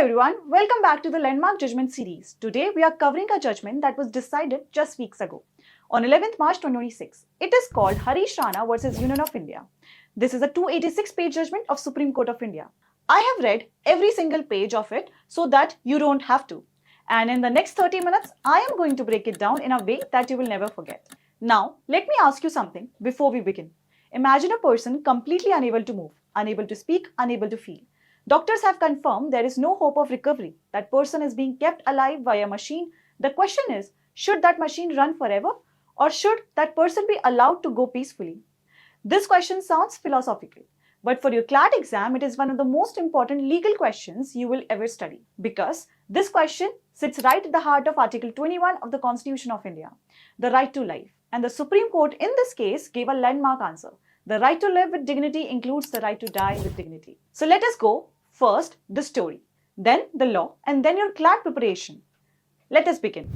everyone, welcome back to the Landmark Judgment series. Today we are covering a judgment that was decided just weeks ago. On 11th March 2026, it is called Harish Rana versus Union of India. This is a 286-page judgment of Supreme Court of India. I have read every single page of it so that you don't have to. And in the next 30 minutes, I am going to break it down in a way that you will never forget. Now, let me ask you something before we begin. Imagine a person completely unable to move, unable to speak, unable to feel. Doctors have confirmed there is no hope of recovery. That person is being kept alive by a machine. The question is, should that machine run forever? Or should that person be allowed to go peacefully? This question sounds philosophical. But for your CLAT exam, it is one of the most important legal questions you will ever study. Because this question sits right at the heart of Article 21 of the Constitution of India, the right to life. And the Supreme Court in this case gave a landmark answer. The right to live with dignity includes the right to die with dignity. So let us go. First, the story, then the law, and then your CLAT preparation. Let us begin.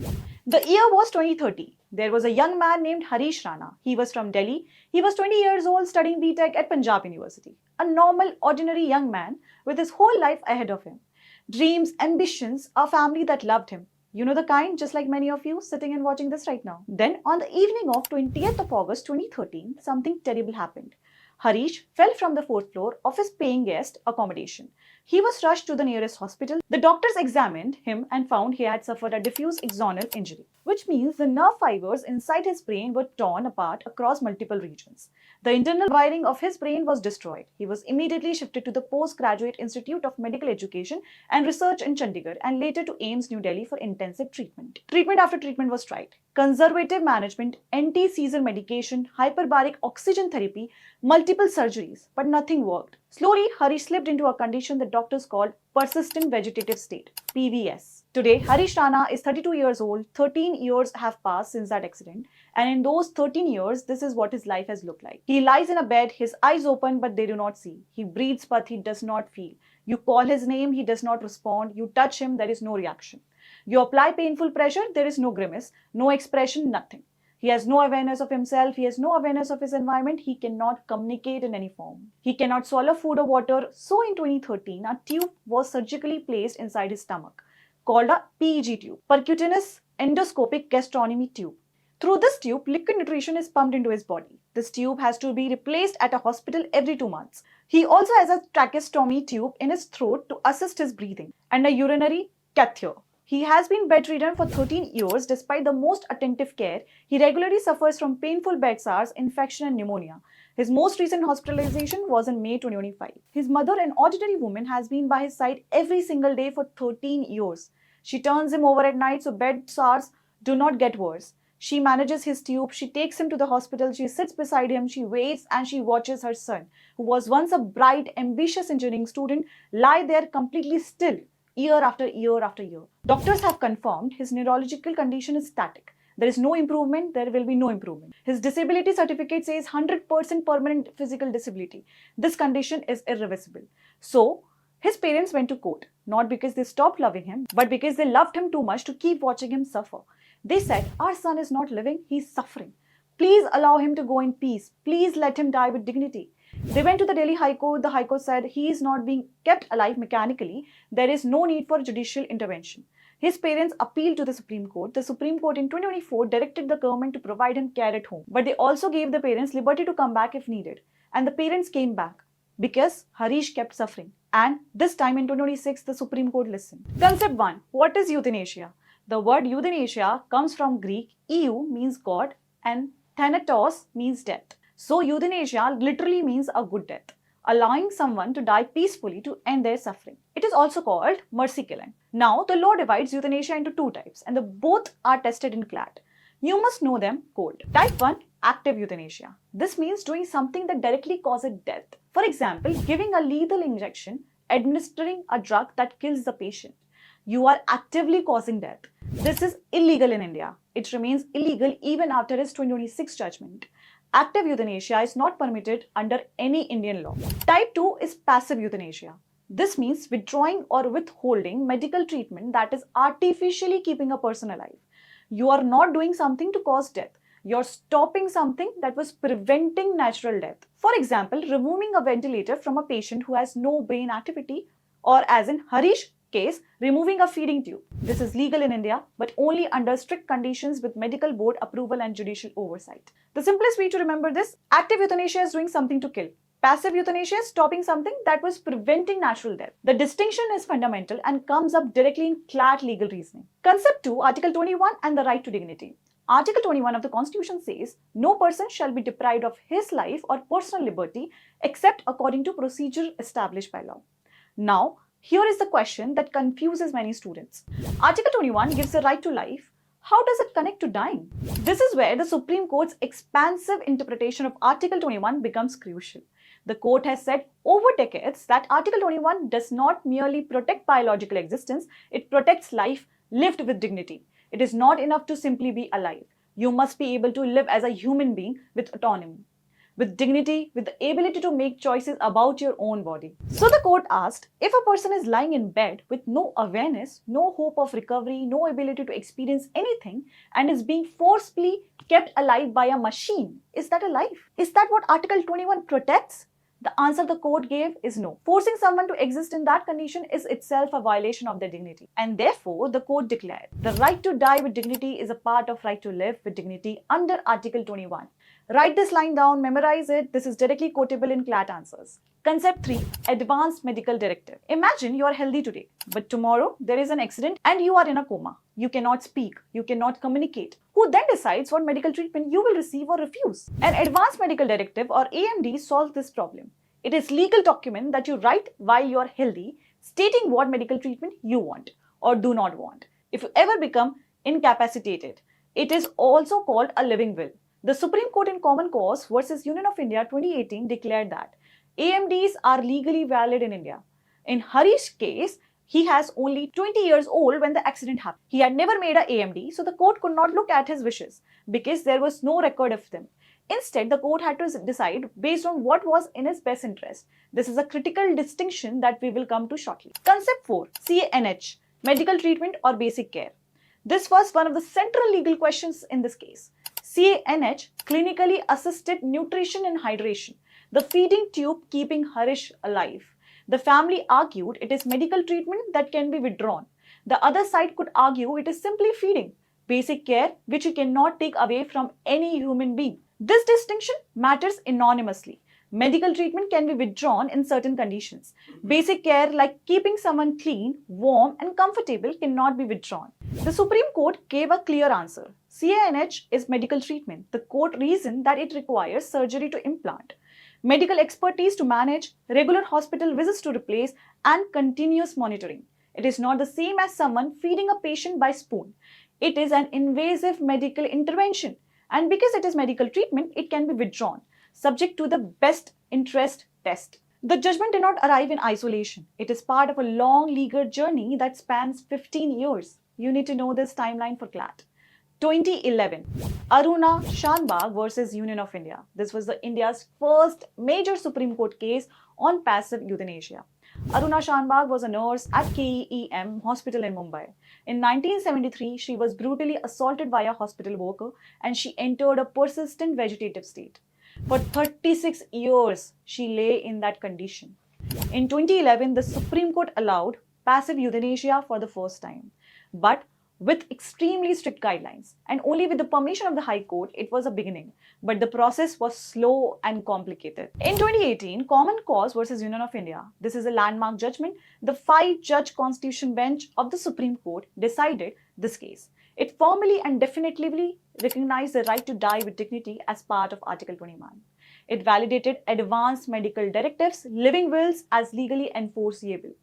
The year was 2030. There was a young man named Harish Rana. He was from Delhi. He was 20 years old studying B.Tech at Punjab University. A normal, ordinary young man with his whole life ahead of him. Dreams, ambitions, a family that loved him. You know the kind, just like many of you sitting and watching this right now. Then on the evening of 20th of August 2013, something terrible happened. Harish fell from the 4th floor of his paying guest accommodation. He was rushed to the nearest hospital. The doctors examined him and found he had suffered a diffuse axonal injury, which means the nerve fibers inside his brain were torn apart across multiple regions. The internal wiring of his brain was destroyed. He was immediately shifted to the Postgraduate Institute of Medical Education and Research in Chandigarh and later to AIIMS New Delhi for intensive treatment. Treatment after treatment was tried. Conservative management, anti-seizure medication, hyperbaric oxygen therapy, multiple surgeries, but nothing worked. Slowly, Harish slipped into a condition that doctors called persistent vegetative state, PVS. Today, Harish Rana is 32 years old. 13 years have passed since that accident. And in those 13 years, this is what his life has looked like. He lies in a bed, his eyes open, but they do not see. He breathes, but he does not feel. You call his name, he does not respond. You touch him, there is no reaction. You apply painful pressure, there is no grimace, no expression, nothing. He has no awareness of himself, he has no awareness of his environment, he cannot communicate in any form. He cannot swallow food or water. So in 2013, a tube was surgically placed inside his stomach, called a PEG tube, percutaneous endoscopic gastrostomy tube. Through this tube, liquid nutrition is pumped into his body. This tube has to be replaced at a hospital every 2 months. He also has a tracheostomy tube in his throat to assist his breathing and a urinary catheter. He has been bedridden for 13 years despite the most attentive care. He regularly suffers from painful bed sores, infection and pneumonia. His most recent hospitalization was in May 2025. His mother, an ordinary woman, has been by his side every single day for 13 years. She turns him over at night so bed sores do not get worse. She manages his tube, she takes him to the hospital, she sits beside him, she waits and she watches her son, who was once a bright, ambitious engineering student, lie there completely still. Year after year after year. Doctors have confirmed his neurological condition is static. There is no improvement, there will be no improvement. His disability certificate says 100% permanent physical disability. This condition is irreversible. So, his parents went to court, not because they stopped loving him, but because they loved him too much to keep watching him suffer. They said, our son is not living, he is suffering. Please allow him to go in peace. Please let him die with dignity. They went to the Delhi High Court. The High Court said he is not being kept alive mechanically. There is no need for judicial intervention. His parents appealed to the Supreme Court. The Supreme Court in 2024 directed the government to provide him care at home. But they also gave the parents liberty to come back if needed. And the parents came back because Harish kept suffering. And this time in 2026, the Supreme Court listened. Concept 1. What is euthanasia? The word euthanasia comes from Greek. Eu means God and thanatos means death. So euthanasia literally means a good death, allowing someone to die peacefully to end their suffering. It is also called mercy killing. Now, the law divides euthanasia into 2 types and both are tested in CLAT. You must know them cold. Type 1, active euthanasia. This means doing something that directly causes death. For example, giving a lethal injection, administering a drug that kills the patient. You are actively causing death. This is illegal in India. It remains illegal even after his 2026 judgment. Active euthanasia is not permitted under any Indian law. Type 2 is passive euthanasia. This means withdrawing or withholding medical treatment that is artificially keeping a person alive. You are not doing something to cause death. You are stopping something that was preventing natural death. For example, removing a ventilator from a patient who has no brain activity, or as in Harish case, removing a feeding tube. This is legal in India, but only under strict conditions with medical board approval and judicial oversight. The simplest way to remember this: active euthanasia is doing something to kill. Passive euthanasia is stopping something that was preventing natural death. The distinction is fundamental and comes up directly in CLAT legal reasoning. Concept 2, Article 21 and the right to dignity. Article 21 of the Constitution says, no person shall be deprived of his life or personal liberty except according to procedure established by law. Now, here is the question that confuses many students. Article 21 gives the right to life. How does it connect to dying? This is where the Supreme Court's expansive interpretation of Article 21 becomes crucial. The court has said over decades that Article 21 does not merely protect biological existence, it protects life lived with dignity. It is not enough to simply be alive. You must be able to live as a human being with autonomy, with dignity, with the ability to make choices about your own body. So the court asked, if a person is lying in bed with no awareness, no hope of recovery, no ability to experience anything, and is being forcibly kept alive by a machine, is that a life? Is that what Article 21 protects? The answer the court gave is no. Forcing someone to exist in that condition is itself a violation of their dignity. And therefore, the court declared, the right to die with dignity is a part of right to live with dignity under Article 21. Write this line down, memorize it. This is directly quotable in CLAT answers. Concept 3, Advanced Medical Directive. Imagine you are healthy today, but tomorrow there is an accident and you are in a coma. You cannot speak, you cannot communicate. Who then decides what medical treatment you will receive or refuse? An Advanced Medical Directive or AMD solves this problem. It is a legal document that you write while you are healthy, stating what medical treatment you want or do not want. If you ever become incapacitated, it is also called a living will. The Supreme Court in Common Cause versus Union of India 2018 declared that AMDs are legally valid in India. In Harish's case, he has only 20 years old when the accident happened. He had never made a AMD, so the court could not look at his wishes because there was no record of them. Instead, the court had to decide based on what was in his best interest. This is a critical distinction that we will come to shortly. Concept 4, CANH, medical treatment or basic care. This was one of the central legal questions in this case. CANH, clinically assisted nutrition and hydration, the feeding tube keeping Harish alive. The family argued it is medical treatment that can be withdrawn. The other side could argue it is simply feeding, basic care which you cannot take away from any human being. This distinction matters enormously. Medical treatment can be withdrawn in certain conditions. Basic care like keeping someone clean, warm and comfortable cannot be withdrawn. The Supreme Court gave a clear answer. CANH is medical treatment. The court reasoned that it requires surgery to implant, medical expertise to manage, regular hospital visits to replace, and continuous monitoring. It is not the same as someone feeding a patient by spoon. It is an invasive medical intervention. And because it is medical treatment, it can be withdrawn, subject to the best interest test. The judgment did not arrive in isolation. It is part of a long legal journey that spans 15 years. You need to know this timeline for CLAT. 2011, Aruna Shanbag versus Union of India. This was India's first major Supreme Court case on passive euthanasia. Aruna Shanbag was a nurse at KEM hospital in Mumbai. In 1973, she was brutally assaulted by a hospital worker and she entered a persistent vegetative state. For 36 years, she lay in that condition. In 2011, the Supreme Court allowed passive euthanasia for the first time, but with extremely strict guidelines, and only with the permission of the High Court, it was a beginning. But the process was slow and complicated. In 2018, Common Cause versus Union of India. This is a landmark judgment. The 5-judge Constitution bench of the Supreme Court decided this case. It formally and definitively recognized the right to die with dignity as part of Article 21. It validated advanced medical directives, living wills as legally enforceable.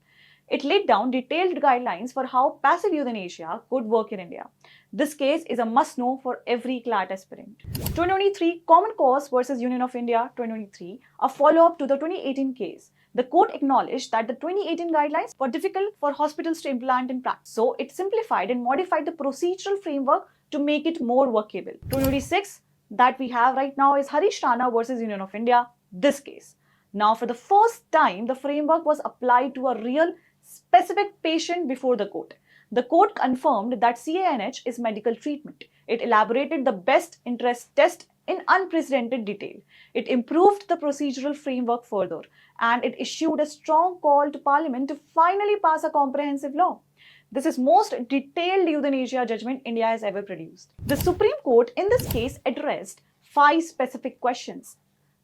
It laid down detailed guidelines for how passive euthanasia could work in India. This case is a must-know for every CLAT aspirant. 2023, Common Cause versus Union of India 2023, a follow-up to the 2018 case. The court acknowledged that the 2018 guidelines were difficult for hospitals to implement in practice. So it simplified and modified the procedural framework to make it more workable. 2026 that we have right now is Harish Rana versus Union of India, this case. Now for the first time, the framework was applied to a real specific patient before the court. The court confirmed that CANH is medical treatment. It elaborated the best interest test in unprecedented detail. It improved the procedural framework further, and it issued a strong call to Parliament to finally pass a comprehensive law. This is most detailed euthanasia judgment India has ever produced. The Supreme Court in this case addressed 5 specific questions.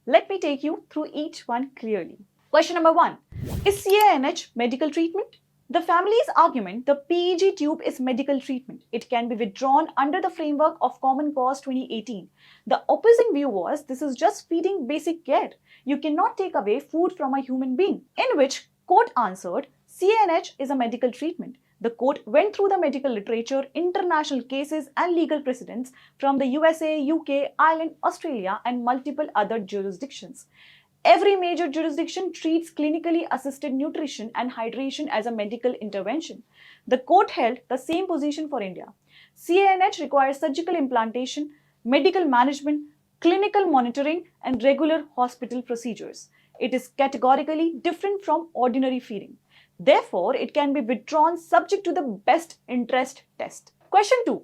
Let me take you through each one clearly. Question number 1. Is CANH medical treatment? The family's argument, the PEG tube is medical treatment. It can be withdrawn under the framework of Common Cause 2018. The opposing view was this is just feeding basic care. You cannot take away food from a human being. In which court answered, CANH is a medical treatment. The court went through the medical literature, international cases and legal precedents from the USA, UK, Ireland, Australia and multiple other jurisdictions. Every major jurisdiction treats clinically assisted nutrition and hydration as a medical intervention. The court held the same position for India. CANH requires surgical implantation, medical management, clinical monitoring, and regular hospital procedures. It is categorically different from ordinary feeding. Therefore, it can be withdrawn subject to the best interest test. Question 2.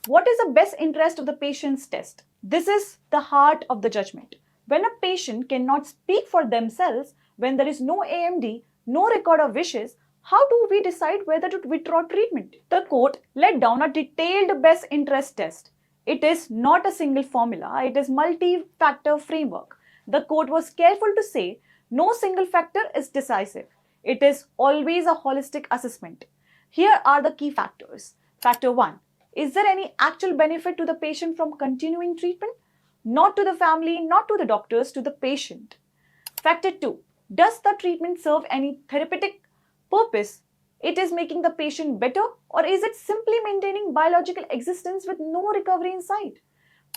What is the best interest of the patient's test? This is the heart of the judgment. When a patient cannot speak for themselves, when there is no AMD, no record of wishes, how do we decide whether to withdraw treatment? The court laid down a detailed best interest test. It is not a single formula, it is multi-factor framework. The court was careful to say no single factor is decisive. It is always a holistic assessment. Here are the key factors. Factor 1. Is there any actual benefit to the patient from continuing treatment? Not to the family, not to the doctors, to the patient. Factor 2. Does the treatment serve any therapeutic purpose? It is making the patient better, or is it simply maintaining biological existence with no recovery in sight?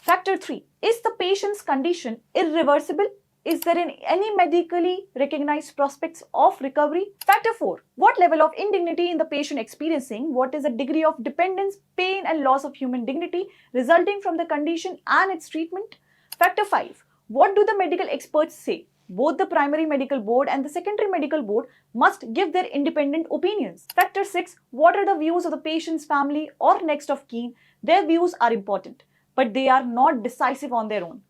Factor 3. Is the patient's condition irreversible? Is there any medically recognized prospects of recovery? Factor 4. What level of indignity in the patient experiencing? What is the degree of dependence, pain and loss of human dignity resulting from the condition and its treatment? Factor 5. What do the medical experts say? Both the primary medical board and the secondary medical board must give their independent opinions. Factor 6. What are the views of the patient's family or next of kin? Their views are important, but they are not decisive on their own.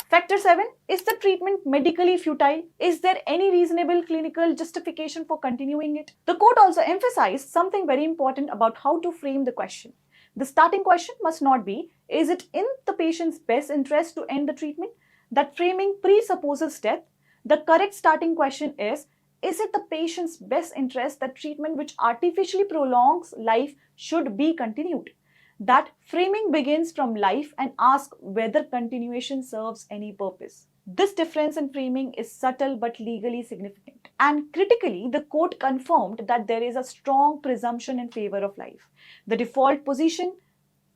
Factor 7. Is the treatment medically futile? Is there any reasonable clinical justification for continuing it? The court also emphasized something very important about how to frame the question. The starting question must not be, is it in the patient's best interest to end the treatment? That framing presupposes death. The correct starting question is it the patient's best interest that treatment which artificially prolongs life should be continued? That framing begins from life and asks whether continuation serves any purpose. This difference in framing is subtle but legally significant. And critically, the court confirmed that there is a strong presumption in favor of life. The default position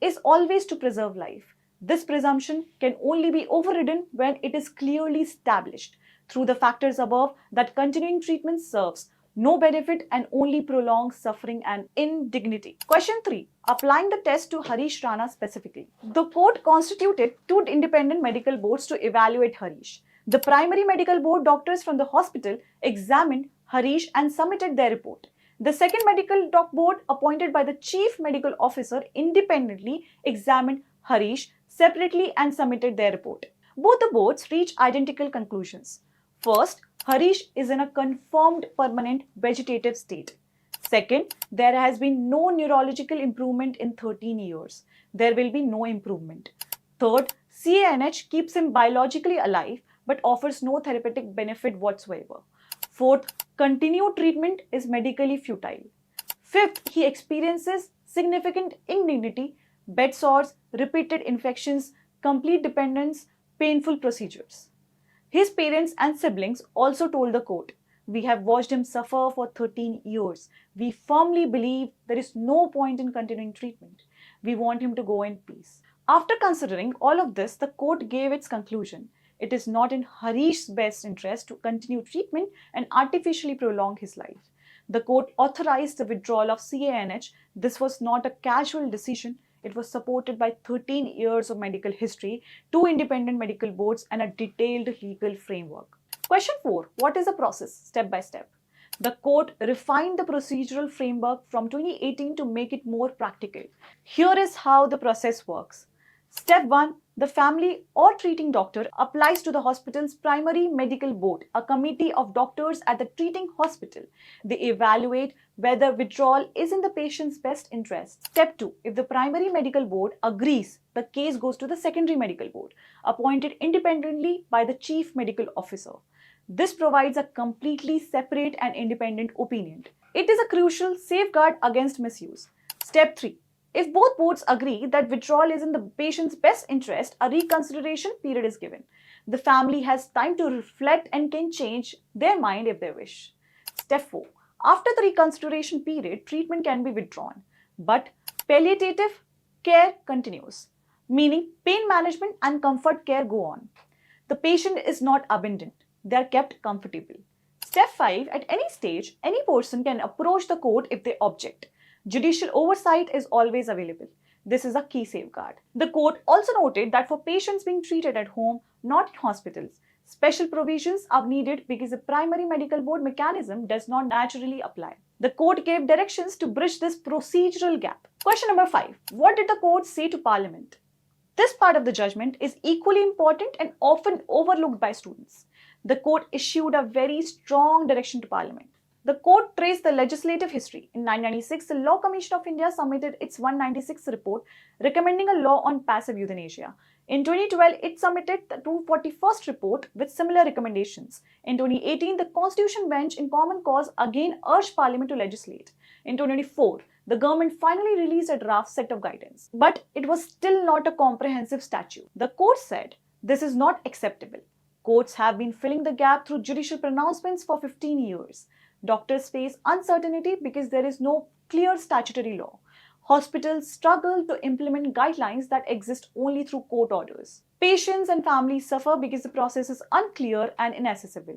is always to preserve life. This presumption can only be overridden when it is clearly established through the factors above that continuing treatment serves no benefit and only prolongs suffering and indignity. Question 3. Applying the test to Harish Rana specifically. The court constituted 2 independent medical boards to evaluate Harish. The primary medical board doctors from the hospital examined Harish and submitted their report. The second medical board appointed by the chief medical officer independently examined Harish separately and submitted their report. Both the boards reached identical conclusions. First, Harish is in a confirmed permanent vegetative state. Second, there has been no neurological improvement in 13 years. There will be no improvement. Third, CANH keeps him biologically alive but offers no therapeutic benefit whatsoever. Fourth, continued treatment is medically futile. Fifth, he experiences significant indignity, bed sores, repeated infections, complete dependence, painful procedures. His parents and siblings also told the court, "We have watched him suffer for 13 years. We firmly believe there is no point in continuing treatment. We want him to go in peace." After considering all of this, the court gave its conclusion. It is not in Harish's best interest to continue treatment and artificially prolong his life. The court authorized the withdrawal of CANH. This was not a casual decision. It was supported by 13 years of medical history, 2 independent medical boards, and a detailed legal framework. Question 4. What is the process, step by step? The court refined the procedural framework from 2018 to make it more practical. Here is how the process works. Step 1. The family or treating doctor applies to the hospital's primary medical board, a committee of doctors at the treating hospital. They evaluate whether withdrawal is in the patient's best interest. Step 2. If the primary medical board agrees, the case goes to the secondary medical board, appointed independently by the chief medical officer. This provides a completely separate and independent opinion. It is a crucial safeguard against misuse. Step 3. If both boards agree that withdrawal is in the patient's best interest, a reconsideration period is given. The family has time to reflect and can change their mind if they wish. Step 4. After the reconsideration period, treatment can be withdrawn, but palliative care continues, meaning pain management and comfort care go on. The patient is not abandoned, they are kept comfortable. Step 5. At any stage, any person can approach the court if they object. Judicial oversight is always available. This is a key safeguard. The court also noted that for patients being treated at home, not in hospitals, special provisions are needed because the primary medical board mechanism does not naturally apply. The court gave directions to bridge this procedural gap. Question number 5. What did the court say to Parliament? This part of the judgment is equally important and often overlooked by students. The court issued a very strong direction to Parliament. The court traced the legislative history. In 1996, the Law Commission of India submitted its 196th report recommending a law on passive euthanasia. In 2012, it submitted the 241st report with similar recommendations. In 2018, the Constitution Bench in Common Cause again urged Parliament to legislate. In 2024, the government finally released a draft set of guidance. But it was still not a comprehensive statute. The court said, this is not acceptable. Courts have been filling the gap through judicial pronouncements for 15 years. Doctors face uncertainty because there is no clear statutory law. Hospitals struggle to implement guidelines that exist only through court orders. Patients and families suffer because the process is unclear and inaccessible.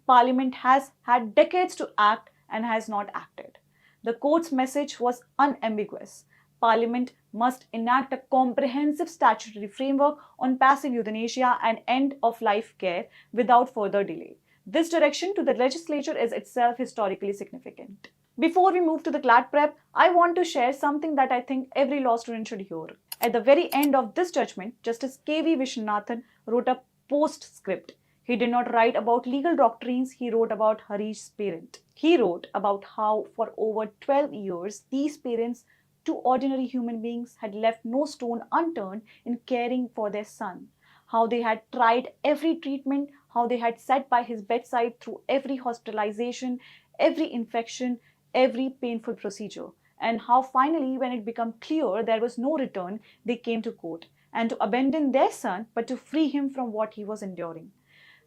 Parliament has had decades to act and has not acted. The court's message was unambiguous. Parliament must enact a comprehensive statutory framework on passive euthanasia and end-of-life care without further delay. This direction to the legislature is itself historically significant. Before we move to the CLAT prep, I want to share something that I think every law student should hear. At the very end of this judgment, Justice K.V. Viswanathan wrote a postscript. He did not write about legal doctrines, he wrote about Harish's parent. He wrote about how for over 12 years, these parents, two ordinary human beings, had left no stone unturned in caring for their son. How they had tried every treatment, how they had sat by his bedside through every hospitalization, every infection, every painful procedure, and how finally, when it became clear there was no return, they came to court, and to abandon their son, but to free him from what he was enduring.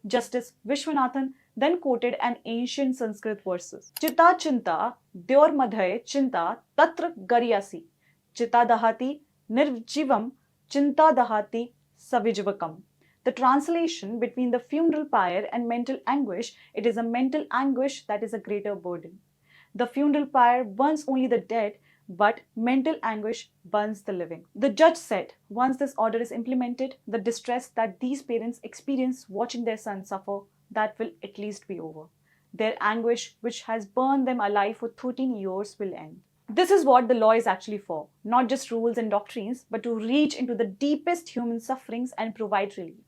Justice Viswanathan then quoted an ancient Sanskrit verses. Chitta chinta, dyor madhay chinta, tatra garyasi. Chitta dahati, nirjivam, chinta dahati, savijvakam. The translation between the funeral pyre and mental anguish, it is a mental anguish that is a greater burden. The funeral pyre burns only the dead, but mental anguish burns the living. The judge said, once this order is implemented, the distress that these parents experience watching their son suffer, that will at least be over. Their anguish, which has burned them alive for 13 years, will end. This is what the law is actually for, not just rules and doctrines, but to reach into the deepest human sufferings and provide relief.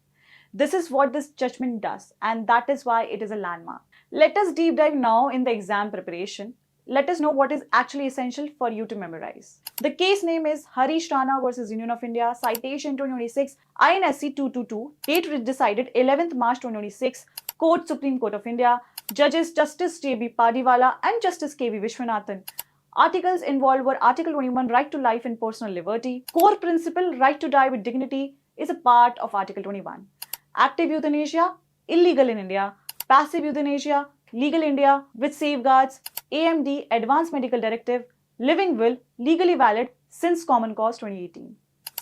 This is what this judgment does, and that is why it is a landmark. Let us deep dive now in the exam preparation. Let us know what is actually essential for you to memorize. The case name is Harish Rana versus Union of India, citation 2026, INSC 222, date decided 11th March 2026, Court, Supreme Court of India, Judges Justice J.B. Padiwala and Justice K.V. Viswanathan. Articles involved were Article 21, right to life and personal liberty. Core principle, right to die with dignity, is a part of Article 21. Active euthanasia, illegal in India. Passive euthanasia, legal India with safeguards. AMD, Advanced Medical Directive. Living will, legally valid since Common Cause 2018.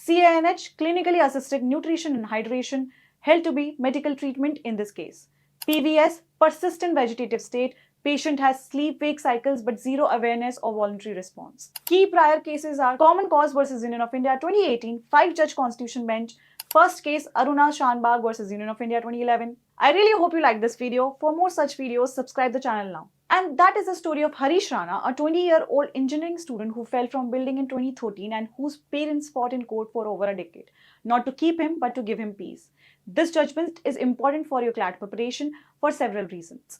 CANH, clinically assisted nutrition and hydration, held to be medical treatment in this case. PVS, persistent vegetative state. Patient has sleep-wake cycles but zero awareness or voluntary response. Key prior cases are Common Cause versus Union of India 2018, 5-judge Constitution Bench, First case, Aruna Shanbag versus Union of India 2011. I really hope you liked this video. For more such videos, subscribe the channel now. And that is the story of Harish Rana, a 20-year-old engineering student who fell from building in 2013 and whose parents fought in court for over a decade. Not to keep him, but to give him peace. This judgment is important for your CLAT preparation for several reasons.